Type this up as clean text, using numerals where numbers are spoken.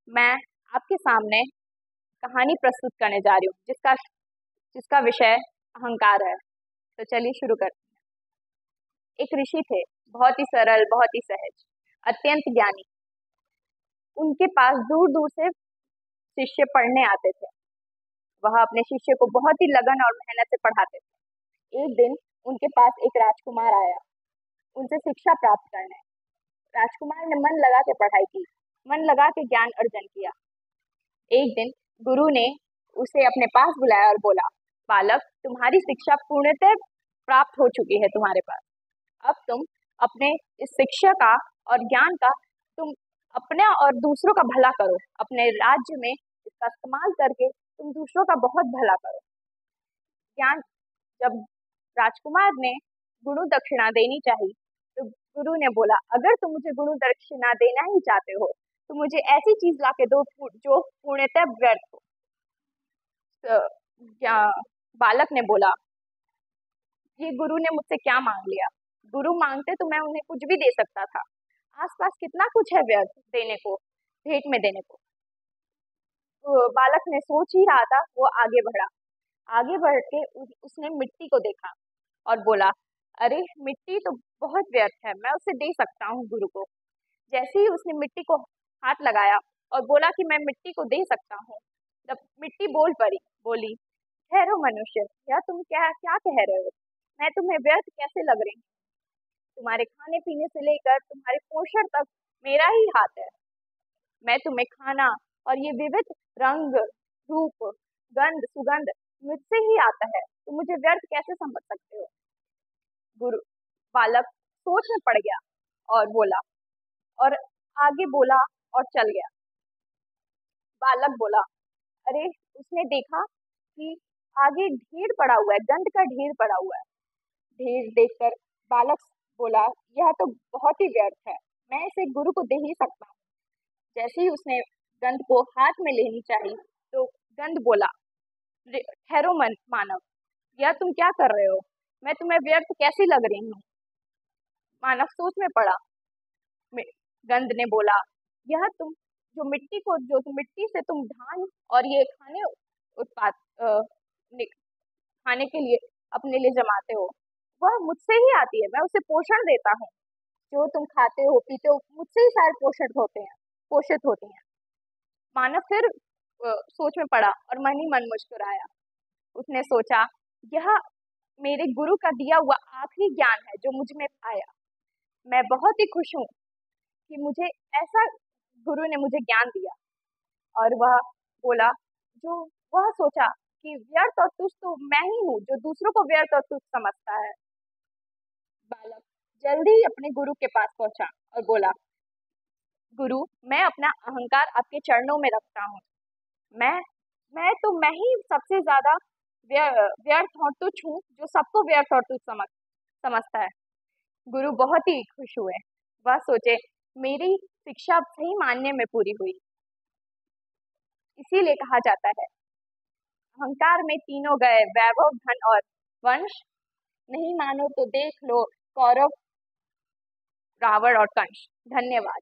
मैं आपके सामने कहानी प्रस्तुत करने जा रही हूँ जिसका जिसका विषय अहंकार है। तो चलिए शुरू करते हैं। एक ऋषि थे, बहुत ही सरल, बहुत ही सहज, अत्यंत ज्ञानी। उनके पास दूर दूर से शिष्य पढ़ने आते थे। वह अपने शिष्य को बहुत ही लगन और मेहनत से पढ़ाते थे। एक दिन उनके पास एक राजकुमार आया, उनसे शिक्षा प्राप्त करने। राजकुमार ने मन लगा के पढ़ाई की, मन लगा के ज्ञान अर्जन किया। एक दिन गुरु ने उसे अपने पास बुलाया और बोला, बालक, तुम्हारी शिक्षा पूर्णतः प्राप्त हो चुकी है तुम्हारे पास। अब तुम अपने इस शिक्षा का और ज्ञान का तुम अपने और दूसरों का भला करो। अपने राज्य में इसका इस्तेमाल करके तुम दूसरों का बहुत भला करो। ज्ञान जब राजकुमार ने गुरु दक्षिणा देनी चाहिए तो गुरु ने बोला, अगर तुम मुझे गुरु दक्षिणा देना ही चाहते हो तो मुझे ऐसी चीज ला के दो जो पूर्णतः व्यर्थ हो। तो बालक ने बोला, ये गुरु ने मुझसे क्या मांग लिया? गुरु मांगते तो मैं उन्हें कुछ भी दे सकता था। आसपास कितना कुछ है व्यर्थ देने को, भेंट में देने को। तो बालक ने सोच ही रहा था, वो आगे बढ़ा। आगे बढ़ के उसने मिट्टी को देखा और बोला, अरे मिट्टी तो बहुत व्यर्थ है, मैं उसे दे सकता हूँ गुरु को। जैसे ही उसने मिट्टी को हाथ लगाया और बोला कि मैं मिट्टी को दे सकता हूँ, तब मिट्टी बोल पड़ी, बोली, ठहरो मनुष्य, या तुम क्या क्या कह रहे हो? मैं तुम्हें व्यर्थ कैसे लग रही हूँ? तुम्हारे खाने पीने से लेकर तुम्हारे पोषण तक मेरा ही हाथ है। मैं तुम्हें खाना और ये विविध रंग, रूप, गंध, सुगंध मुझसे ही आता है, तो मुझे व्यर्थ कैसे समझ सकते हो? गुरु बालक सोच में पड़ गया और बोला, और आगे बोला और चल गया। बालक बोला, अरे उसने देखा कि आगे ढेर पड़ा हुआ है, गंध का ढेर पड़ा हुआ है। ढेर देखकर बालक बोला, यह तो बहुत ही व्यर्थ है, मैं इसे गुरु को दे ही सकता हूँ। जैसे ही उसने गंध को हाथ में लेनी चाहिए तो गंध बोला, ठहरो मानव, यह तुम क्या कर रहे हो? मैं तुम्हें व्यर्थ कैसी लग रही हूँ? मानव सोच में पड़ा। गंध ने बोला, यह तुम जो तुम मिट्टी से तुम धान और ये खाने उत्पाद खाने के लिए अपने लिए जमाते हो, वह मुझसे ही आती है, मैं उसे पोषण देता हूँ। जो तुम खाते हो पीते हो मुझसे ही सारे पोषित होते हैं। मानव फिर सोच में पड़ा और मन ही मन मुस्कुराया। उसने सोचा, यह मेरे गुरु का दिया हुआ आखिरी ज्ञान है जो मुझ में आया। मैं बहुत ही खुश हूँ कि मुझे ऐसा गुरु ने मुझे ज्ञान दिया। और वह बोला, जो वह सोचा कि व्यर्थ और तुच्छ तो मैं ही हूँ जो दूसरों को व्यर्थ और तुच्छ समझता है। बालक जल्दी ही अपने गुरु के पास पहुंचा और बोला, गुरु, मैं अपना अहंकार आपके चरणों में रखता हूँ। मैं मैं ही सबसे ज्यादा व्यर्थ और तुच्छ हूँ जो सबको व्यर्थ और तुच्छ समझता है। गुरु बहुत ही खुश हुए। वह सोचे, मेरी शिक्षा सही मायने में पूरी हुई। इसीलिए कहा जाता है, अहंकार में तीनों गए, वैभव, धन और वंश। नहीं मानो तो देख लो कौरव, रावण और कंस। धन्यवाद।